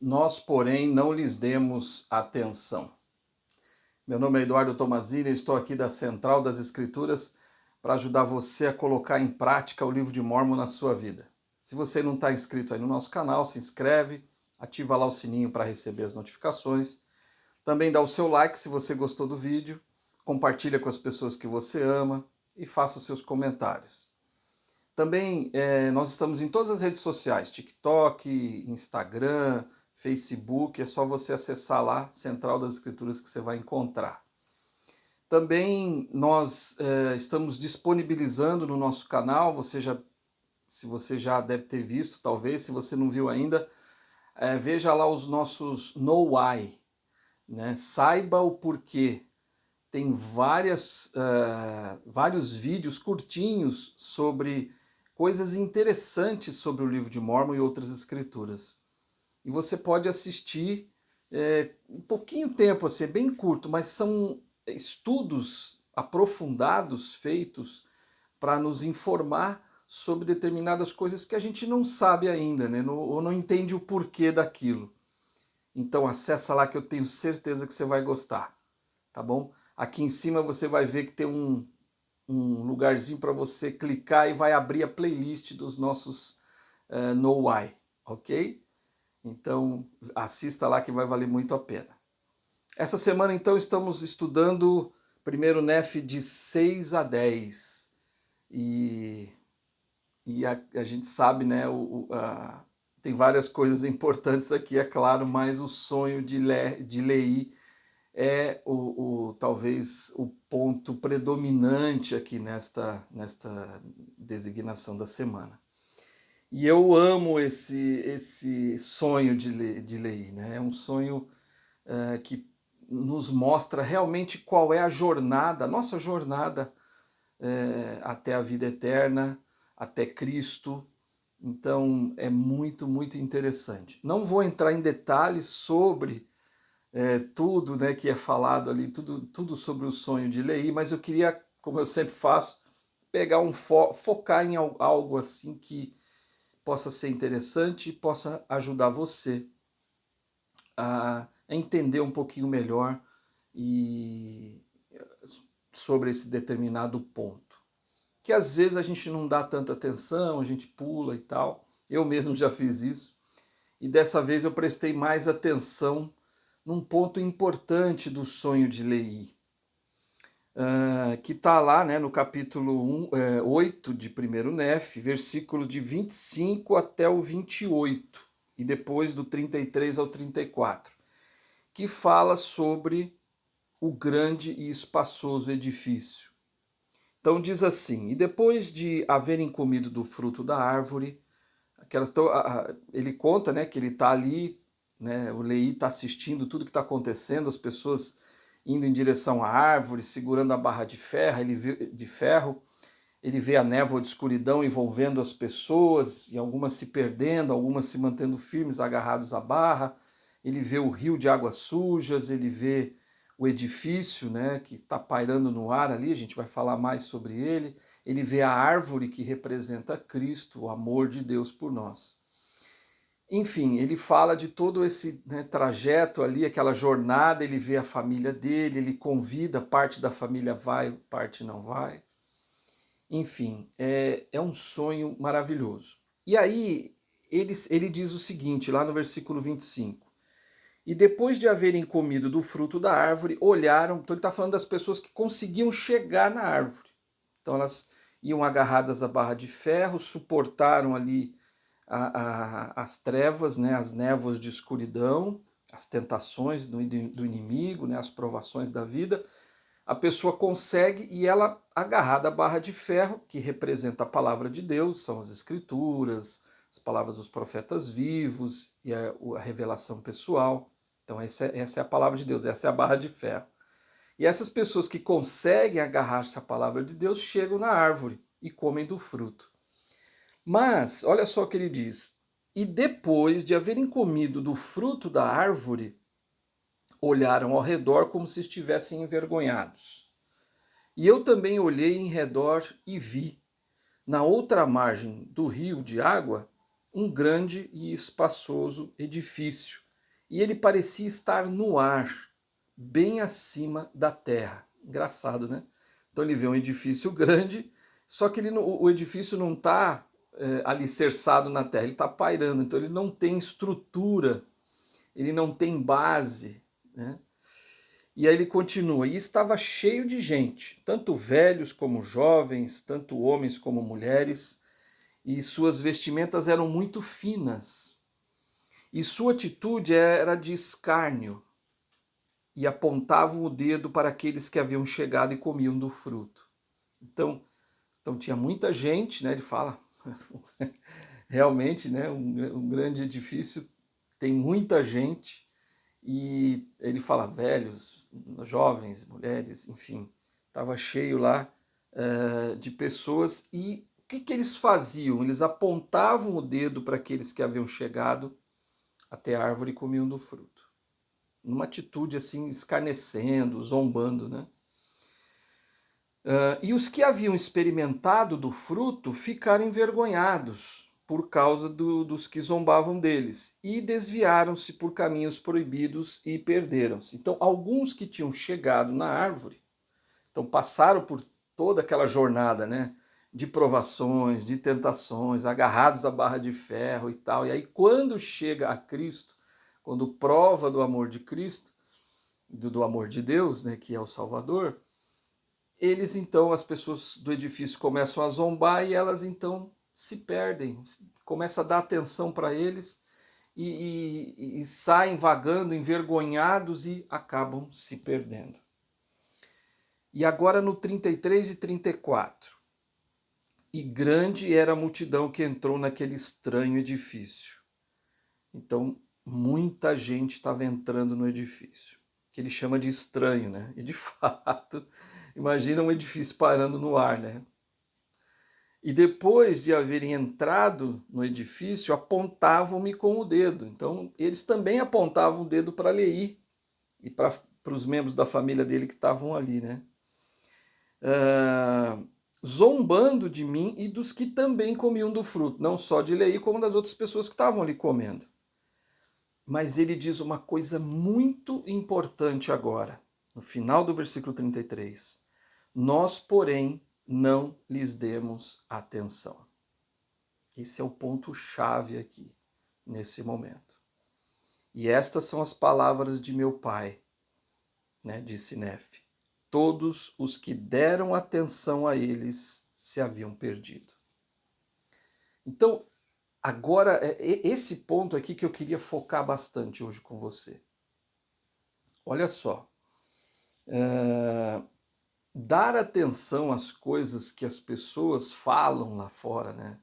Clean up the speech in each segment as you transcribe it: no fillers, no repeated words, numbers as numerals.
Nós, porém, não lhes demos atenção. Meu nome é Eduardo Tomazini, eu estou aqui da Central das Escrituras para ajudar você a colocar em prática o livro de Mórmon na sua vida. Se você não está inscrito aí no nosso canal, se inscreve, ativa lá o sininho para receber as notificações. Também dá o seu like se você gostou do vídeo, compartilha com as pessoas que você ama e faça os seus comentários. Também nós estamos em todas as redes sociais, TikTok, Instagram, Facebook, é só você acessar lá, Central das Escrituras, que você vai encontrar. Também nós estamos disponibilizando no nosso canal, se você já deve ter visto, talvez, se você não viu ainda, veja lá os nossos Know Why, né? Saiba o porquê. Tem vários vídeos curtinhos sobre coisas interessantes sobre o livro de Mórmon e outras escrituras. E você pode assistir um pouquinho tempo, assim, é bem curto, mas são estudos aprofundados feitos para nos informar sobre determinadas coisas que a gente não sabe ainda, né? Ou não entende o porquê daquilo. Então acessa lá que eu tenho certeza que você vai gostar, tá bom? Aqui em cima você vai ver que tem um lugarzinho para você clicar e vai abrir a playlist dos nossos Know Why, ok? Então assista lá que vai valer muito a pena. Essa semana então estamos estudando primeiro Nef de 6 a 10 e a gente sabe, né, tem várias coisas importantes aqui, é claro, mas o sonho de Leí é talvez o ponto predominante aqui nesta designação da semana. E eu amo esse sonho de Leí, né? É um sonho que nos mostra realmente qual é a jornada, a nossa jornada até a vida eterna, até Cristo. Então é muito, muito interessante. Não vou entrar em detalhes sobre tudo, né, que é falado ali, tudo sobre o sonho de Leí, mas eu queria, como eu sempre faço, pegar focar em algo assim que possa ser interessante e possa ajudar você a entender um pouquinho melhor e sobre esse determinado ponto. Que às vezes a gente não dá tanta atenção, a gente pula e tal. Eu mesmo já fiz isso. E dessa vez eu prestei mais atenção num ponto importante do sonho de Leí, que está lá, né, no capítulo 8 de 1º Nef, versículos de 25 até o 28, e depois do 33 ao 34, que fala sobre o grande e espaçoso edifício. Então diz assim: e depois de haverem comido do fruto da árvore, ele conta, né, que ele está ali, né, o Leí está assistindo tudo que está acontecendo, as pessoas indo em direção à árvore, segurando a barra de ferro, ele vê a névoa de escuridão envolvendo as pessoas, e algumas se perdendo, algumas se mantendo firmes, agarrados à barra, ele vê o rio de águas sujas, ele vê o edifício, né, que está pairando no ar ali, a gente vai falar mais sobre ele vê a árvore que representa Cristo, o amor de Deus por nós. Enfim, ele fala de todo esse, né, trajeto ali, aquela jornada, ele vê a família dele, ele convida, parte da família vai, parte não vai. Enfim, é um sonho maravilhoso. E aí ele diz o seguinte, lá no versículo 25: e depois de haverem comido do fruto da árvore, olharam. Então ele está falando das pessoas que conseguiam chegar na árvore. Então elas iam agarradas à barra de ferro, suportaram ali as trevas, né, as névoas de escuridão, as tentações do inimigo, né, as provações da vida. A pessoa consegue, e ela, agarrada à barra de ferro, que representa a palavra de Deus, são as escrituras, as palavras dos profetas vivos e a revelação pessoal. Então essa é a palavra de Deus, essa é a barra de ferro. E essas pessoas que conseguem agarrar-se à palavra de Deus chegam na árvore e comem do fruto. Mas, olha só o que ele diz: e depois de haverem comido do fruto da árvore, olharam ao redor como se estivessem envergonhados. E eu também olhei em redor e vi, na outra margem do rio de água, um grande e espaçoso edifício, e ele parecia estar no ar, bem acima da terra. Engraçado, né? Então ele vê um edifício grande, só que o edifício não está alicerçado na terra, ele está pairando, então ele não tem estrutura, ele não tem base, né? E aí ele continua, e estava cheio de gente, tanto velhos como jovens, tanto homens como mulheres, e suas vestimentas eram muito finas, e sua atitude era de escárnio, e apontavam o dedo para aqueles que haviam chegado e comiam do fruto. Então tinha muita gente, né? Ele fala, realmente, né? Um grande edifício tem muita gente, e ele fala velhos, jovens, mulheres, enfim, estava cheio lá de pessoas. E o que eles faziam? Eles apontavam o dedo para aqueles que haviam chegado até a árvore e comiam do fruto, numa atitude assim, escarnecendo, zombando, né? E os que haviam experimentado do fruto ficaram envergonhados por causa dos que zombavam deles, e desviaram-se por caminhos proibidos e perderam-se. Então, alguns que tinham chegado na árvore, então passaram por toda aquela jornada, né, de provações, de tentações, agarrados à barra de ferro e tal. E aí, quando chega a Cristo, quando prova do amor de Cristo, do amor de Deus, né, que é o Salvador, eles então, as pessoas do edifício começam a zombar e elas então se perdem, começa a dar atenção para eles e saem vagando, envergonhados e acabam se perdendo. E agora no 33 e 34. E grande era a multidão que entrou naquele estranho edifício. Então, muita gente estava entrando no edifício, que ele chama de estranho, né? E de fato, imagina um edifício parando no ar, né? E depois de haverem entrado no edifício, apontavam-me com o dedo. Então, eles também apontavam o dedo para Leí e para os membros da família dele que estavam ali, né? Zombando de mim e dos que também comiam do fruto, não só de Leí, como das outras pessoas que estavam ali comendo. Mas ele diz uma coisa muito importante agora, no final do versículo 33. Nós, porém, não lhes demos atenção. Esse é o ponto-chave aqui, nesse momento. E estas são as palavras de meu pai, né, disse Nefe. Todos os que deram atenção a eles se haviam perdido. Então, agora, esse ponto aqui que eu queria focar bastante hoje com você. Olha só, dar atenção às coisas que as pessoas falam lá fora, né?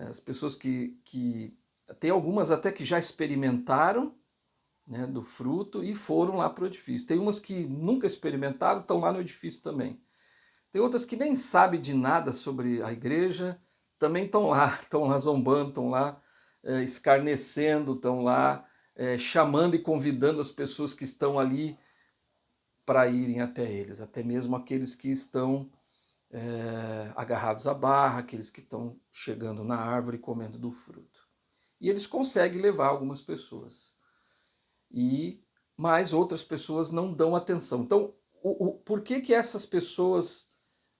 As pessoas que tem algumas até que já experimentaram, né, do fruto e foram lá para o edifício. Tem umas que nunca experimentaram, estão lá no edifício também. Tem outras que nem sabem de nada sobre a igreja, também estão lá zombando, estão lá escarnecendo, estão lá chamando e convidando as pessoas que estão ali para irem até eles, até mesmo aqueles que estão agarrados à barra, aqueles que estão chegando na árvore e comendo do fruto. E eles conseguem levar algumas pessoas. Mas outras pessoas não dão atenção. Então, por que essas pessoas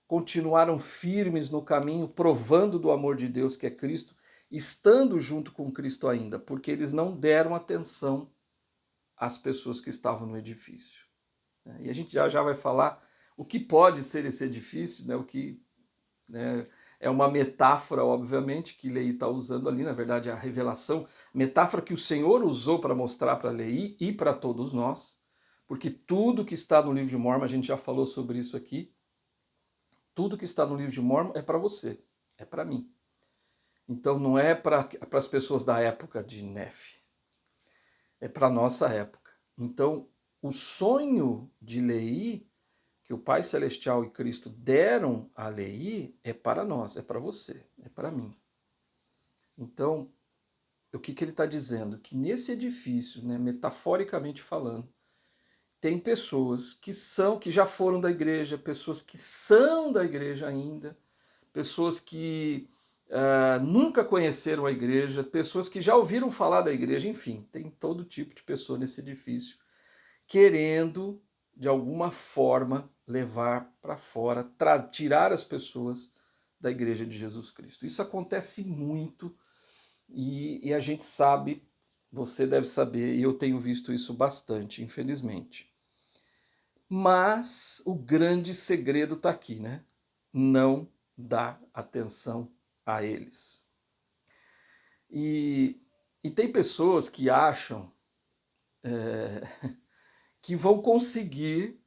continuaram firmes no caminho, provando do amor de Deus, que é Cristo, estando junto com Cristo ainda? Porque eles não deram atenção às pessoas que estavam no edifício. E a gente já vai falar o que pode ser esse edifício, né? O que, né, é uma metáfora, obviamente, que Leí está usando ali, na verdade, a revelação, metáfora que o Senhor usou para mostrar para Leí e para todos nós, porque tudo que está no livro de Mórmon, a gente já falou sobre isso aqui, tudo que está no livro de Mórmon é para você, é para mim. Então não é para as pessoas da época de Nefe, é para a nossa época. Então o sonho de Leí, que o Pai Celestial e Cristo deram a Leí, é para nós, é para você, é para mim. Então, o que ele está dizendo? Que nesse edifício, né, metaforicamente falando, tem pessoas que já foram da igreja, pessoas que são da igreja ainda, pessoas que nunca conheceram a igreja, pessoas que já ouviram falar da igreja, enfim, tem todo tipo de pessoa nesse edifício, querendo, de alguma forma, levar para fora, tirar as pessoas da igreja de Jesus Cristo. Isso acontece muito e a gente sabe, você deve saber, e eu tenho visto isso bastante, infelizmente. Mas o grande segredo está aqui, né? Não dá atenção a eles. E tem pessoas que acham que vão conseguir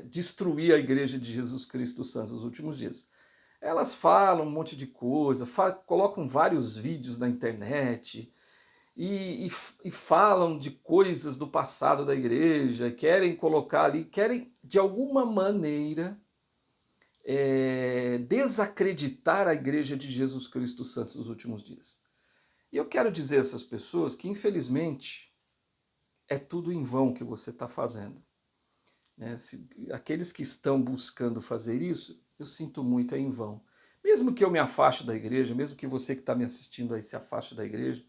destruir a igreja de Jesus Cristo dos Santos dos últimos dias. Elas falam um monte de coisa, colocam vários vídeos na internet e falam de coisas do passado da igreja, querem colocar ali, querem de alguma maneira desacreditar a igreja de Jesus Cristo dos Santos dos últimos dias. E eu quero dizer a essas pessoas que, infelizmente, é tudo em vão que você está fazendo. Aqueles que estão buscando fazer isso, eu sinto muito, é em vão. Mesmo que eu me afaste da igreja, mesmo que você que está me assistindo aí se afaste da igreja,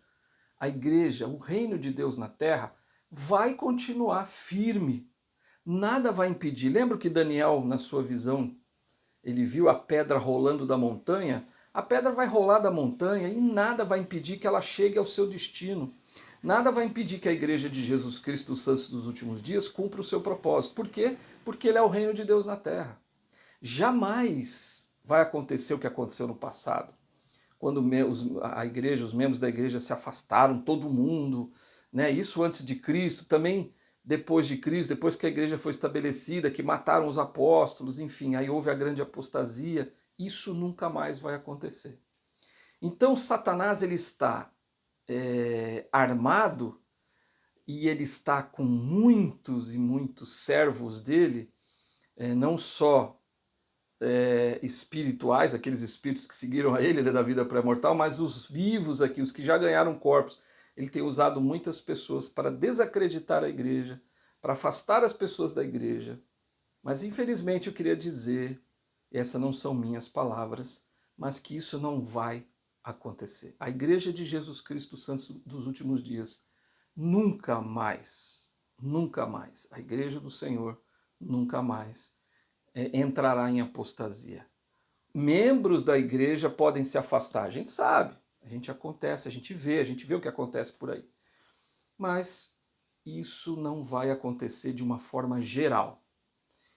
a igreja, o reino de Deus na terra, vai continuar firme. Nada vai impedir. Lembra que Daniel, na sua visão, ele viu a pedra rolando da montanha? A pedra vai rolar da montanha e nada vai impedir que ela chegue ao seu destino. Nada vai impedir que a igreja de Jesus Cristo dos Santos dos últimos dias cumpra o seu propósito. Por quê? Porque ele é o reino de Deus na terra. Jamais vai acontecer o que aconteceu no passado, quando a igreja, os membros da igreja se afastaram, todo mundo, né? Isso antes de Cristo, também depois de Cristo, depois que a igreja foi estabelecida, que mataram os apóstolos, enfim, aí houve a grande apostasia. Isso nunca mais vai acontecer. Então Satanás, ele está armado e ele está com muitos e muitos servos dele, não só espirituais, aqueles espíritos que seguiram a ele da vida pré-mortal, mas os vivos aqui, os que já ganharam corpos. Ele tem usado muitas pessoas para desacreditar a igreja, para afastar as pessoas da igreja. Mas infelizmente eu queria dizer, essas não são minhas palavras, mas que isso não vai acontecer. A igreja de Jesus Cristo Santos dos últimos dias nunca mais, a igreja do Senhor nunca mais entrará em apostasia. Membros da igreja podem se afastar, a gente sabe, a gente vê o que acontece por aí. Mas isso não vai acontecer de uma forma geral.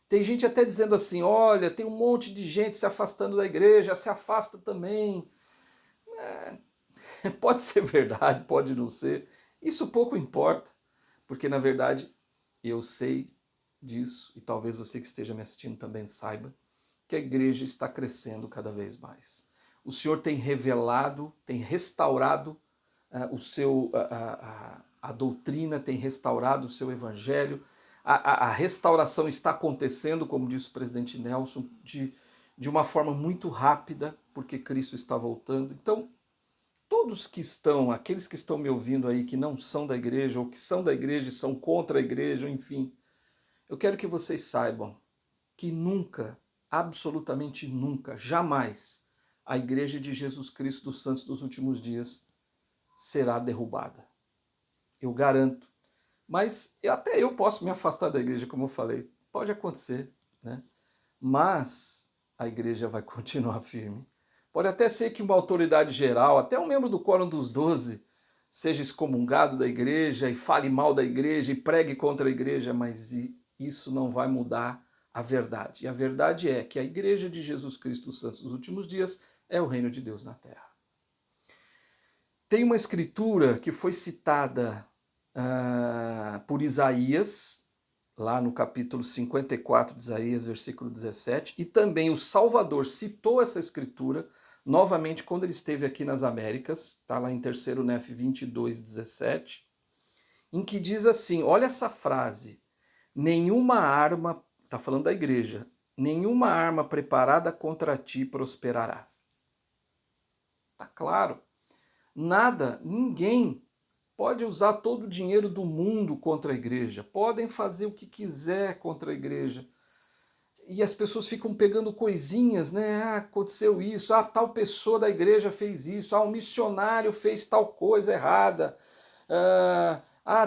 Tem gente até dizendo assim, olha, tem um monte de gente se afastando da igreja, se afasta também. Pode ser verdade, pode não ser. Isso pouco importa, porque na verdade eu sei disso, e talvez você que esteja me assistindo também saiba, que a igreja está crescendo cada vez mais. O Senhor tem revelado, tem restaurado a doutrina, tem restaurado o seu evangelho. A restauração está acontecendo, como disse o presidente Nelson, de uma forma muito rápida, porque Cristo está voltando. Então, todos que estão, aqueles que estão me ouvindo aí, que não são da igreja, ou que são da igreja e são contra a igreja, enfim, eu quero que vocês saibam que nunca, absolutamente nunca, jamais, a igreja de Jesus Cristo dos Santos dos últimos dias será derrubada. Eu garanto. Mas até eu posso me afastar da igreja, como eu falei. Pode acontecer, né? Mas a igreja vai continuar firme. Pode até ser que uma autoridade geral, até um membro do Quórum dos 12, seja excomungado da igreja e fale mal da igreja e pregue contra a igreja, mas isso não vai mudar a verdade. E a verdade é que a igreja de Jesus Cristo dos Santos dos últimos dias é o reino de Deus na terra. Tem uma escritura que foi citada por Isaías, lá no capítulo 54 de Isaías, versículo 17, e também o Salvador citou essa escritura novamente quando ele esteve aqui nas Américas, está lá em 3º Nef 22, 17, em que diz assim, olha essa frase, nenhuma arma, está falando da igreja, nenhuma arma preparada contra ti prosperará. Está claro, nada, ninguém pode usar todo o dinheiro do mundo contra a igreja, podem fazer o que quiser contra a igreja. e as pessoas ficam pegando coisinhas, né? Ah, aconteceu isso, ah, tal pessoa da igreja fez isso, ah, um missionário fez tal coisa errada,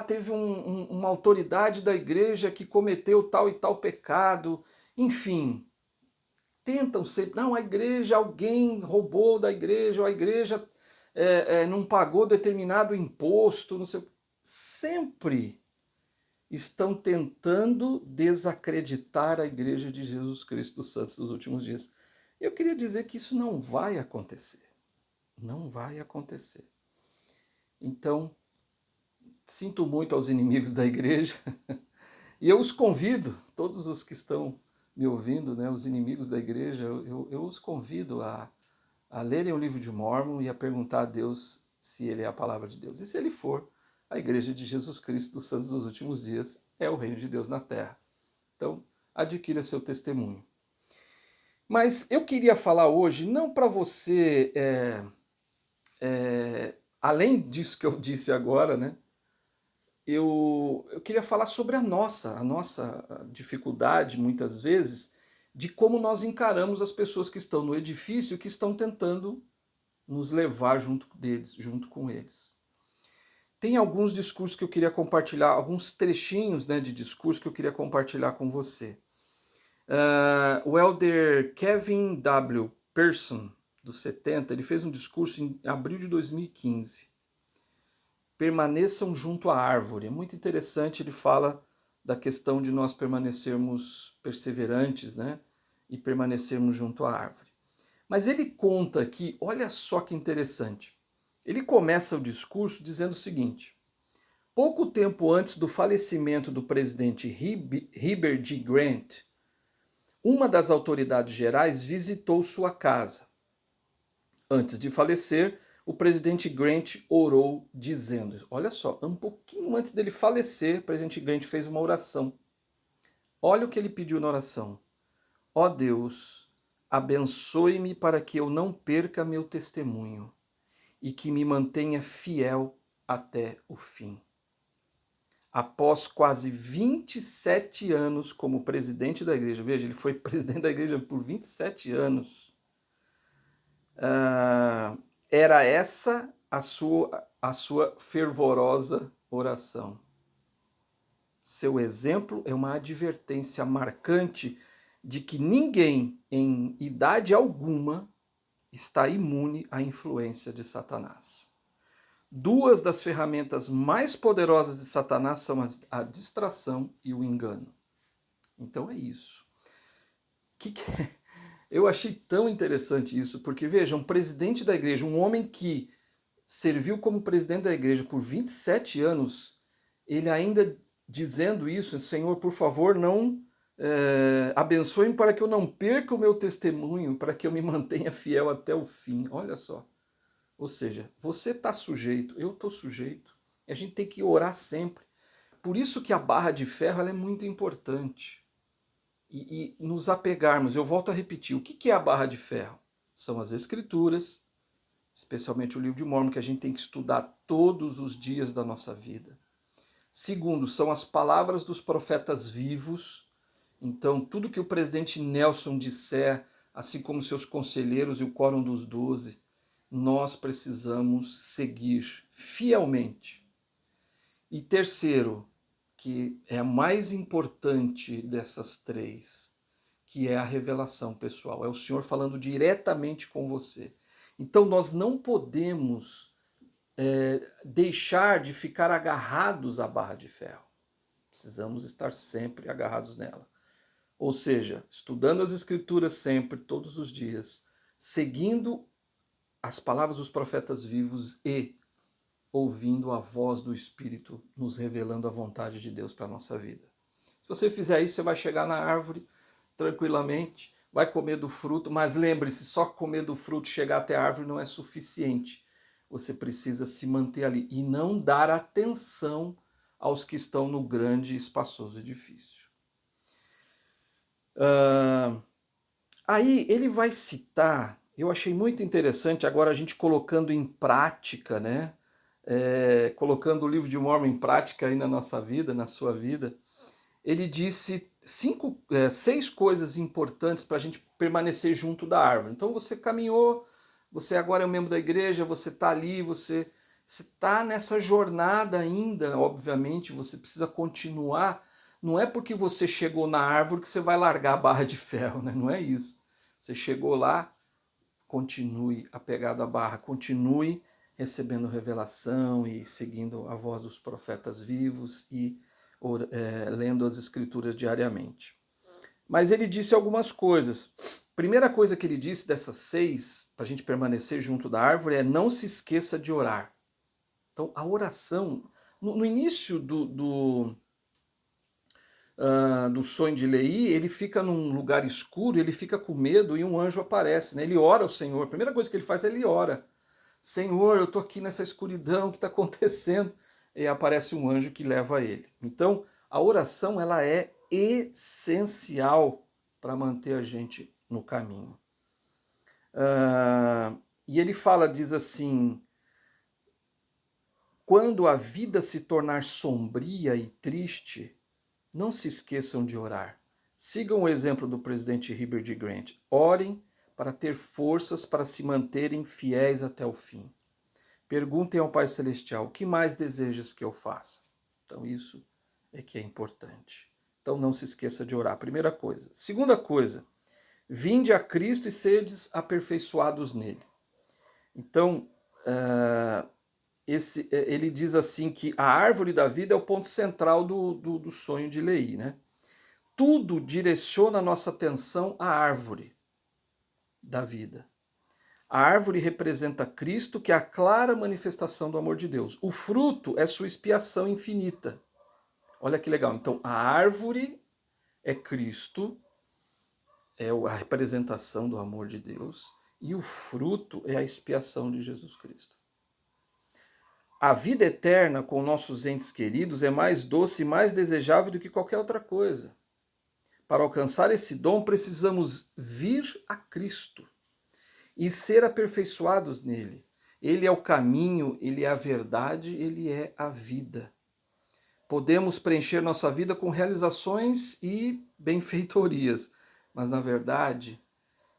teve uma autoridade da igreja que cometeu tal e tal pecado, enfim, tentam sempre, não, a igreja, alguém roubou da igreja, ou a igreja não pagou determinado imposto, não sei, sempre estão tentando desacreditar a Igreja de Jesus Cristo dos Santos dos Últimos Dias. Eu queria dizer que isso não vai acontecer. Não vai acontecer. Então, sinto muito aos inimigos da igreja e eu os convido, todos os que estão me ouvindo, né, os inimigos da igreja, eu os convido a lerem o livro de Mórmon e a perguntar a Deus se ele é a palavra de Deus. E se ele for, a Igreja de Jesus Cristo dos Santos dos Últimos Dias é o reino de Deus na Terra. Então, adquira seu testemunho. Mas eu queria falar hoje, não para você, além disso que eu disse agora, né? Eu queria falar sobre a nossa dificuldade, muitas vezes, de como nós encaramos as pessoas que estão no edifício e que estão tentando nos levar junto deles, junto com eles. Tem alguns discursos que eu queria compartilhar, alguns trechinhos, né, de discurso que eu queria compartilhar com você. O elder Kevin W. Pearson, dos 70, ele fez um discurso em abril de 2015. Permaneçam junto à árvore. É muito interessante, ele fala da questão de nós permanecermos perseverantes, né, e permanecermos junto à árvore. Mas ele conta aqui, olha só que interessante. Ele começa o discurso dizendo o seguinte: pouco tempo antes do falecimento do presidente Heber G. Grant, uma das autoridades gerais visitou sua casa. Antes de falecer, o presidente Grant orou dizendo, olha só, um pouquinho antes dele falecer, o presidente Grant fez uma oração. Olha o que ele pediu na oração. Ó Deus, abençoe-me para que eu não perca meu testemunho e que me mantenha fiel até o fim. Após quase 27 anos como presidente da igreja, veja, ele foi presidente da igreja por 27 anos, era essa a sua fervorosa oração. Seu exemplo é uma advertência marcante de que ninguém, em idade alguma, está imune à influência de Satanás. Duas das ferramentas mais poderosas de Satanás são a distração e o engano. Então é isso. Eu achei tão interessante isso, porque veja, um presidente da igreja, um homem que serviu como presidente da igreja por 27 anos, ele ainda dizendo isso, Senhor, por favor, não abençoe-me para que eu não perca o meu testemunho, para que eu me mantenha fiel até o fim. Olha só. Ou seja, você está sujeito, eu estou sujeito. A gente tem que orar sempre. Por isso que a barra de ferro ela é muito importante. E nos apegarmos, eu volto a repetir, o que é a barra de ferro? São as escrituras, especialmente o livro de Mórmon, que a gente tem que estudar todos os dias da nossa vida. Segundo, são as palavras dos profetas vivos. Então, tudo que o presidente Nelson disser, assim como seus conselheiros e o Quórum dos 12, nós precisamos seguir fielmente. E terceiro, que é a mais importante dessas três, que é a revelação pessoal. É o Senhor falando diretamente com você. Então nós não podemos deixar de ficar agarrados à barra de ferro. Precisamos estar sempre agarrados nela. Ou seja, estudando as Escrituras sempre, todos os dias, seguindo as palavras dos profetas vivos e ouvindo a voz do Espírito nos revelando a vontade de Deus para a nossa vida. Se você fizer isso, você vai chegar na árvore tranquilamente, vai comer do fruto, mas lembre-se, só comer do fruto, chegar até a árvore não é suficiente. Você precisa se manter ali e não dar atenção aos que estão no grande e espaçoso edifício. Aí ele vai citar, eu achei muito interessante agora a gente colocando em prática, né? Colocando o livro de Mórmon em prática aí na nossa vida, na sua vida. ele disse seis coisas importantes para a gente permanecer junto da árvore. Então você caminhou, você agora é um membro da igreja, você está ali, você está nessa jornada ainda, obviamente, você precisa continuar. Não é porque você chegou na árvore que você vai largar a barra de ferro, né? Não é isso. Você chegou lá, continue apegado à barra, continue recebendo revelação e seguindo a voz dos profetas vivos e lendo as escrituras diariamente. Mas ele disse algumas coisas. Primeira coisa que ele disse dessas seis, para a gente permanecer junto da árvore, é não se esqueça de orar. Então, a oração, no início do sonho de Leí, ele fica num lugar escuro, ele fica com medo e um anjo aparece, né? Ele ora ao Senhor. A primeira coisa que ele faz é ele ora. Senhor, eu estou aqui nessa escuridão, o que está acontecendo? E aparece um anjo que leva ele. Então, a oração ela é essencial para manter a gente no caminho. E ele diz assim, quando a vida se tornar sombria e triste, não se esqueçam de orar. Sigam o exemplo do presidente Heber J. Grant. Orem para ter forças para se manterem fiéis até o fim. Perguntem ao Pai Celestial, o que mais desejas que eu faça? Então isso é que é importante. Então não se esqueça de orar, primeira coisa. Segunda coisa, vinde a Cristo e sedes aperfeiçoados nele. Então, ele diz assim que a árvore da vida é o ponto central do sonho de Leí, né? Tudo direciona a nossa atenção à árvore da vida. A árvore representa Cristo, que é a clara manifestação do amor de Deus. O fruto é sua expiação infinita. Olha que legal. Então, a árvore é Cristo, é a representação do amor de Deus, e o fruto é a expiação de Jesus Cristo. A vida eterna com nossos entes queridos é mais doce e mais desejável do que qualquer outra coisa. Para alcançar esse dom, precisamos vir a Cristo e ser aperfeiçoados nele. Ele é o caminho, ele é a verdade, ele é a vida. Podemos preencher nossa vida com realizações e benfeitorias, mas na verdade,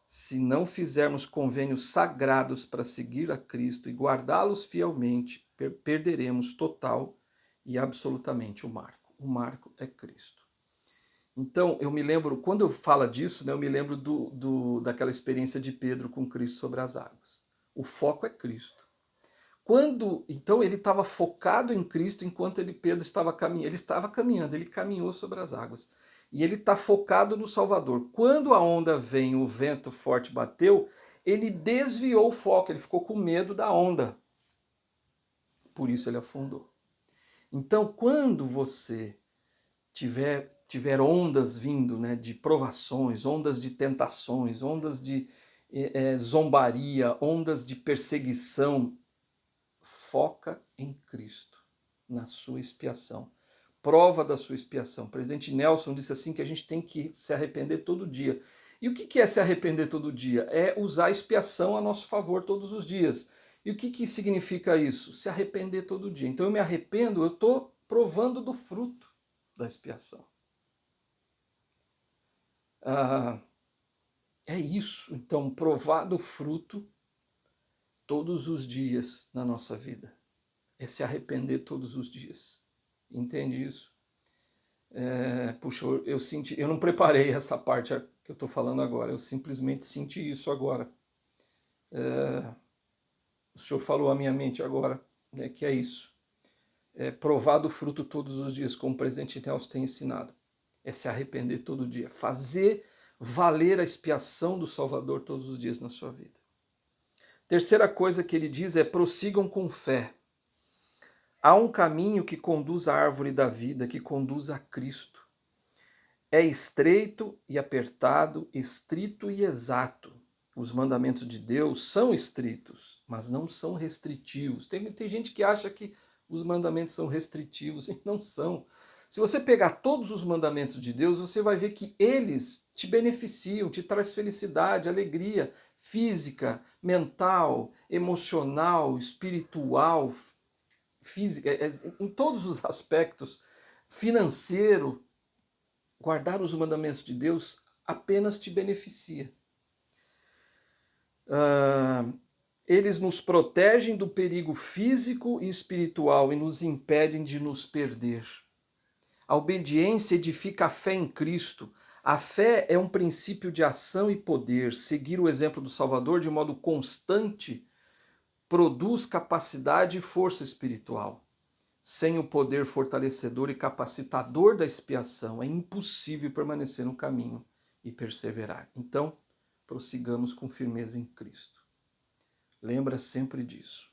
se não fizermos convênios sagrados para seguir a Cristo e guardá-los fielmente, perderemos total e absolutamente o marco. O marco é Cristo. Então, eu me lembro, quando eu falo disso, né, eu me lembro daquela experiência de Pedro com Cristo sobre as águas. O foco é Cristo. Então ele estava focado em Cristo enquanto Pedro estava caminhando. Ele estava caminhando, ele caminhou sobre as águas. E ele está focado no Salvador. Quando a onda vem, o vento forte bateu, ele desviou o foco, ele ficou com medo da onda. Por isso ele afundou. Então, quando você tiver ondas vindo, né, de provações, ondas de tentações, ondas de zombaria, ondas de perseguição, foca em Cristo, na sua expiação. Prova da sua expiação. O presidente Nelson disse assim que a gente tem que se arrepender todo dia. E o que é se arrepender todo dia? É usar a expiação a nosso favor todos os dias. E o que significa isso? Se arrepender todo dia. Então eu me arrependo, eu estou provando do fruto da expiação. É isso. Então, provar do fruto todos os dias na nossa vida. É se arrepender todos os dias. Entende isso? Puxa, eu não preparei essa parte que eu estou falando agora, eu simplesmente senti isso agora. O Senhor falou à minha mente agora, né, que é isso. Provar do fruto todos os dias, como o presidente Nelson tem ensinado. É se arrepender todo dia, fazer valer a expiação do Salvador todos os dias na sua vida. Terceira coisa que ele diz é prossigam com fé. Há um caminho que conduz à árvore da vida, que conduz a Cristo. É estreito e apertado, estrito e exato. Os mandamentos de Deus são estritos, mas não são restritivos. Tem gente que acha que os mandamentos são restritivos e não são. Se você pegar todos os mandamentos de Deus, você vai ver que eles te beneficiam, te traz felicidade, alegria física, mental, emocional, espiritual, física, em todos os aspectos, financeiro. guardar os mandamentos de Deus apenas te beneficia. Eles nos protegem do perigo físico e espiritual e nos impedem de nos perder. A obediência edifica a fé em Cristo. A fé é um princípio de ação e poder. Seguir o exemplo do Salvador de modo constante produz capacidade e força espiritual. Sem o poder fortalecedor e capacitador da expiação, é impossível permanecer no caminho e perseverar. Então, prossigamos com firmeza em Cristo. Lembra sempre disso.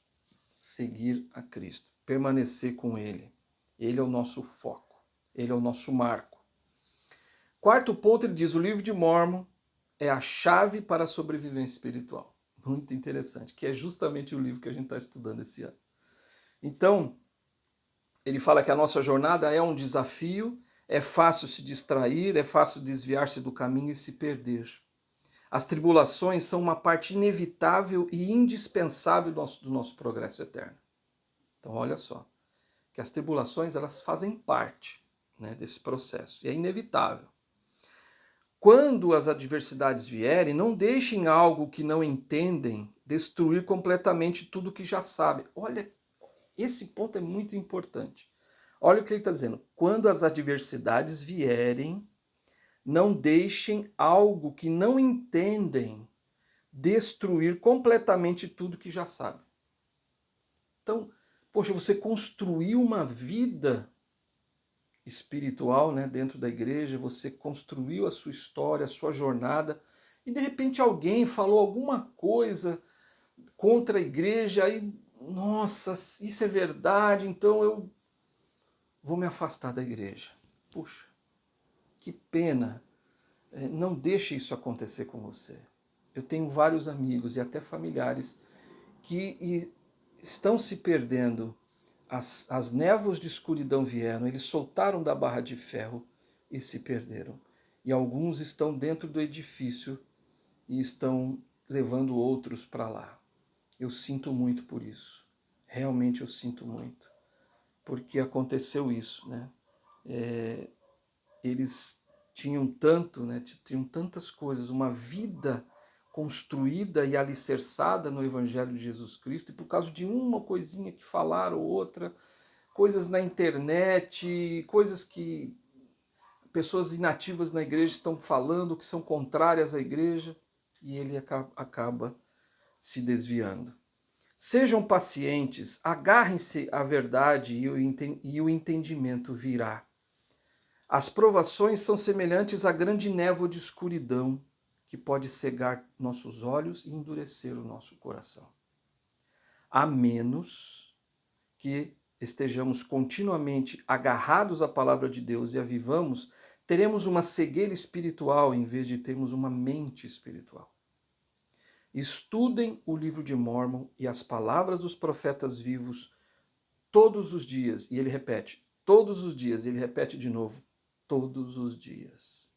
Seguir a Cristo, permanecer com Ele. Ele é o nosso foco, Ele é o nosso marco. Quarto ponto, ele diz, o livro de Mórmon é a chave para a sobrevivência espiritual. Muito interessante, que é justamente o livro que a gente está estudando esse ano. Então, ele fala que a nossa jornada é um desafio, é fácil se distrair, é fácil desviar-se do caminho e se perder. As tribulações são uma parte inevitável e indispensável do nosso progresso eterno. Então, olha só, que as tribulações elas fazem parte, né, desse processo, e é inevitável. Quando as adversidades vierem, não deixem algo que não entendem destruir completamente tudo que já sabem. Olha, esse ponto é muito importante. Olha o que ele está dizendo. Quando as adversidades vierem, não deixem algo que não entendem destruir completamente tudo que já sabem. Então, poxa, você construiu uma vida espiritual, né, dentro da igreja, você construiu a sua história, a sua jornada, e de repente alguém falou alguma coisa contra a igreja, aí, nossa, isso é verdade, então eu vou me afastar da igreja. Puxa, que pena. Não deixe isso acontecer com você. Eu tenho vários amigos e até familiares que estão se perdendo. As névoas de escuridão vieram, eles soltaram da barra de ferro e se perderam. E alguns estão dentro do edifício e estão levando outros para lá. Eu sinto muito por isso. Realmente eu sinto muito. Porque aconteceu isso, né? Eles tinham tanto, né? Tinham tantas coisas, uma vida construída e alicerçada no Evangelho de Jesus Cristo, e por causa de uma coisinha que falaram ou outra, coisas na internet, coisas que pessoas inativas na igreja estão falando, que são contrárias à igreja, e ele acaba se desviando. Sejam pacientes, agarrem-se à verdade e o entendimento virá. As provações são semelhantes à grande névoa de escuridão que pode cegar nossos olhos e endurecer o nosso coração. A menos que estejamos continuamente agarrados à palavra de Deus e a vivamos, teremos uma cegueira espiritual em vez de termos uma mente espiritual. Estudem o livro de Mórmon e as palavras dos profetas vivos todos os dias. E ele repete, todos os dias. E ele repete de novo, todos os dias.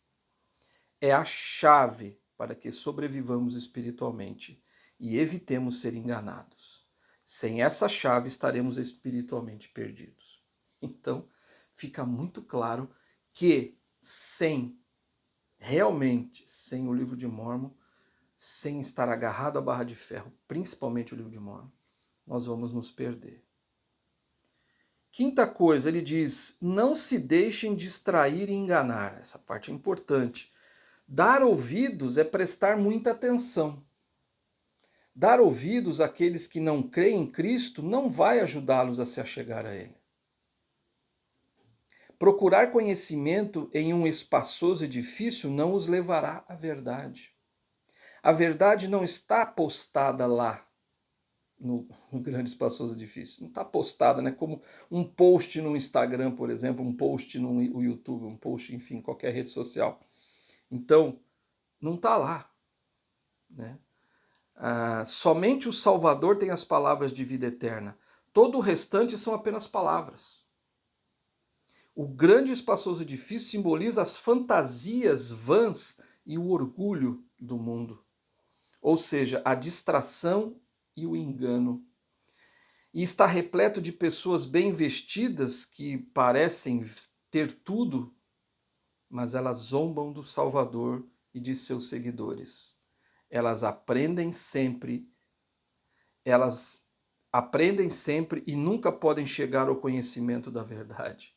É a chave para que sobrevivamos espiritualmente e evitemos ser enganados. Sem essa chave estaremos espiritualmente perdidos. Então, fica muito claro que realmente sem o livro de Mórmon, sem estar agarrado à barra de ferro, principalmente o livro de Mórmon, nós vamos nos perder. Quinta coisa, ele diz, não se deixem distrair e enganar. Essa parte é importante. Dar ouvidos é prestar muita atenção. Dar ouvidos àqueles que não creem em Cristo não vai ajudá-los a se achegar a Ele. Procurar conhecimento em um espaçoso edifício não os levará à verdade. A verdade não está postada lá, no grande espaçoso edifício. Não está postada, né? Como um post no Instagram, por exemplo, um post no YouTube, um post, enfim, qualquer rede social. Então, não está lá, né? Somente o Salvador tem as palavras de vida eterna. Todo o restante são apenas palavras. O grande e espaçoso edifício simboliza as fantasias vãs e o orgulho do mundo. Ou seja, a distração e o engano. E está repleto de pessoas bem vestidas que parecem ter tudo, mas elas zombam do Salvador e de seus seguidores. Elas aprendem sempre e nunca podem chegar ao conhecimento da verdade.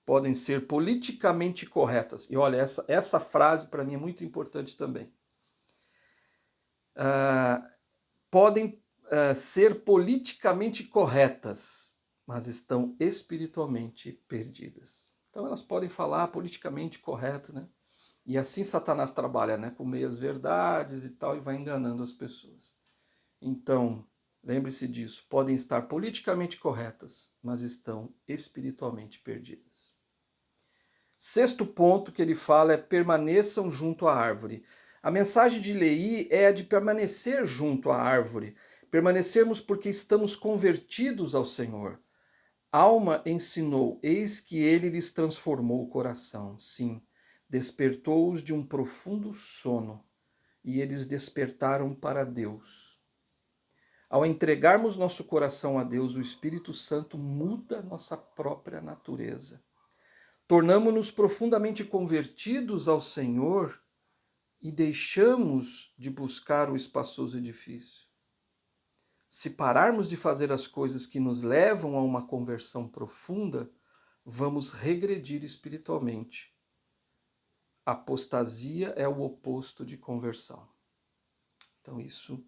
Podem ser politicamente corretas. E olha, essa frase para mim é muito importante também. Podem ser politicamente corretas, mas estão espiritualmente perdidas. Então elas podem falar politicamente correto, né? E assim Satanás trabalha, né? Com meias verdades e tal, e vai enganando as pessoas. Então, lembre-se disso, podem estar politicamente corretas, mas estão espiritualmente perdidas. Sexto ponto que ele fala é permaneçam junto à árvore. A mensagem de Leí é a de permanecer junto à árvore. Permanecermos porque estamos convertidos ao Senhor. Alma ensinou, eis que ele lhes transformou o coração. Sim, despertou-os de um profundo sono, e eles despertaram para Deus. Ao entregarmos nosso coração a Deus, o Espírito Santo muda nossa própria natureza. Tornamo-nos profundamente convertidos ao Senhor e deixamos de buscar o espaçoso edifício. Se pararmos de fazer as coisas que nos levam a uma conversão profunda, vamos regredir espiritualmente. Apostasia é o oposto de conversão. Então isso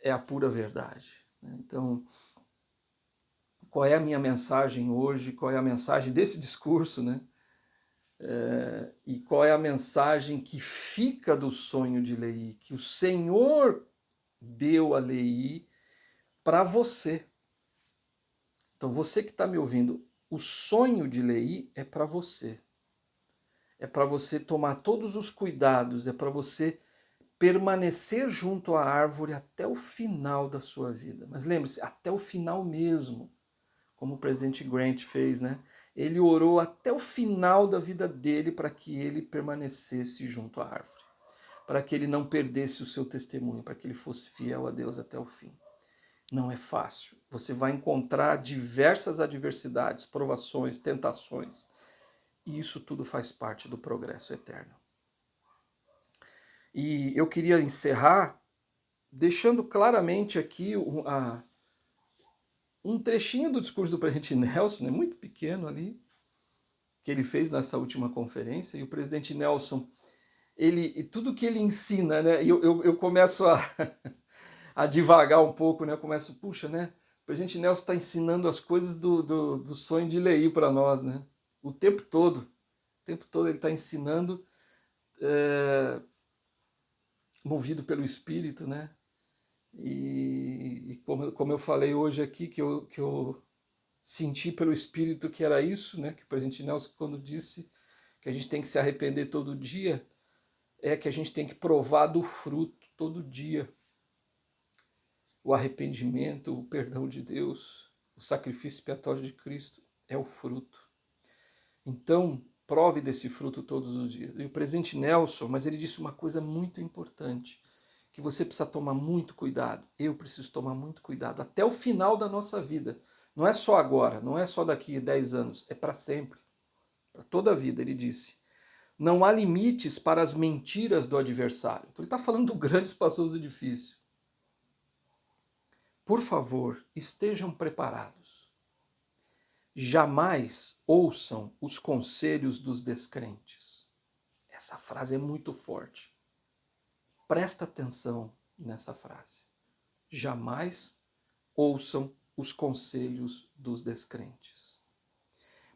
é a pura verdade. Então, qual é a minha mensagem hoje? Qual é a mensagem desse discurso, né? E qual é a mensagem que fica do sonho de Leí? Que o Senhor deu a Leí para você. Então, você que está me ouvindo, o sonho de Leí é para você. É para você tomar todos os cuidados, é para você permanecer junto à árvore até o final da sua vida. Mas lembre-se, até o final mesmo, como o presidente Grant fez, né? Ele orou até o final da vida dele para que ele permanecesse junto à árvore, para que ele não perdesse o seu testemunho, para que ele fosse fiel a Deus até o fim. Não é fácil. Você vai encontrar diversas adversidades, provações, tentações, e isso tudo faz parte do progresso eterno. E eu queria encerrar deixando claramente aqui um trechinho do discurso do presidente Nelson, né, muito pequeno ali, que ele fez nessa última conferência. E o presidente Nelson, tudo que ele ensina, né, eu começo a divagar um pouco, né, eu começo, puxa, né, o presidente Nelson está ensinando as coisas do sonho de Leí para nós, né, o tempo todo ele está ensinando, movido pelo Espírito, né? E como eu falei hoje aqui, que eu senti pelo Espírito que era isso, né? Que o presidente Nelson, quando disse que a gente tem que se arrepender todo dia, é que a gente tem que provar do fruto todo dia. O arrependimento, o perdão de Deus, o sacrifício expiatório de Cristo é o fruto. Então, prove desse fruto todos os dias. E o presidente Nelson, mas ele disse uma coisa muito importante, que você precisa tomar muito cuidado. Eu preciso tomar muito cuidado até o final da nossa vida. Não é só agora, não é só daqui a 10 anos, é para sempre, para toda a vida. Ele disse, não há limites para as mentiras do adversário. Então ele está falando do grande espaçoso edifício. Por favor, estejam preparados. Jamais ouçam os conselhos dos descrentes. Essa frase é muito forte. Presta atenção nessa frase. Jamais ouçam os conselhos dos descrentes.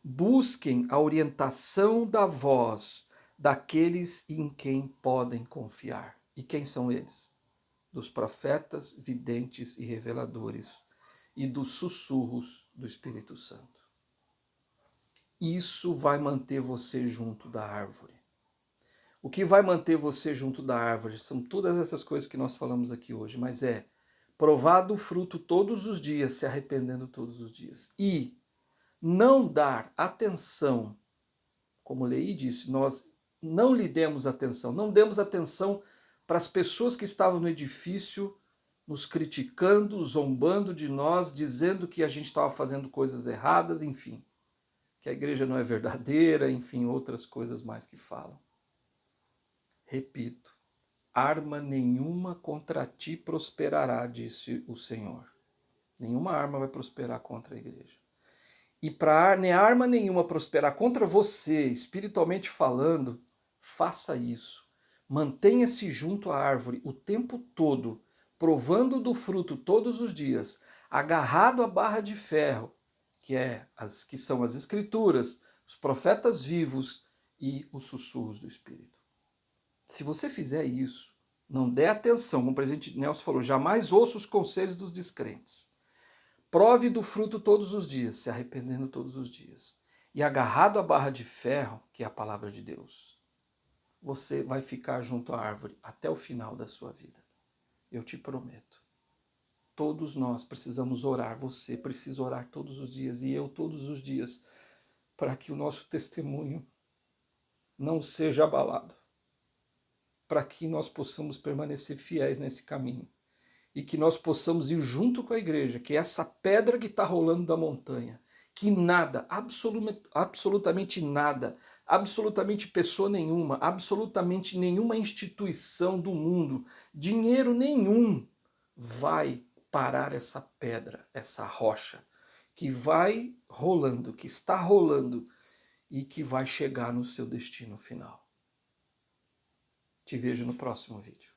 Busquem a orientação da voz daqueles em quem podem confiar. E quem são eles? Dos profetas, videntes e reveladores e dos sussurros do Espírito Santo. Isso vai manter você junto da árvore. O que vai manter você junto da árvore são todas essas coisas que nós falamos aqui hoje, mas é provar do fruto todos os dias, se arrependendo todos os dias. E não dar atenção, como Leí disse, nós não lhe demos atenção, não demos atenção para as pessoas que estavam no edifício nos criticando, zombando de nós, dizendo que a gente estava fazendo coisas erradas, enfim. que a igreja não é verdadeira, enfim, outras coisas mais que falam. Repito, arma nenhuma contra ti prosperará, disse o Senhor. Nenhuma arma vai prosperar contra a igreja. E para arma nenhuma prosperar contra você, espiritualmente falando, faça isso. Mantenha-se junto à árvore o tempo todo, provando do fruto todos os dias, agarrado à barra de ferro, que são as escrituras, os profetas vivos e os sussurros do Espírito. Se você fizer isso, não der atenção, como o presidente Nelson falou, jamais ouça os conselhos dos descrentes. Prove do fruto todos os dias, se arrependendo todos os dias. E agarrado à barra de ferro, que é a palavra de Deus, você vai ficar junto à árvore até o final da sua vida. Eu te prometo. Todos nós precisamos orar, você precisa orar todos os dias, e eu todos os dias, para que o nosso testemunho não seja abalado, para que nós possamos permanecer fiéis nesse caminho. E que nós possamos ir junto com a igreja, que é essa pedra que está rolando da montanha, que nada, absolutamente nada, absolutamente pessoa nenhuma, absolutamente nenhuma instituição do mundo, dinheiro nenhum vai parar essa pedra, essa rocha, que vai rolando, que está rolando e que vai chegar no seu destino final. Te vejo no próximo vídeo.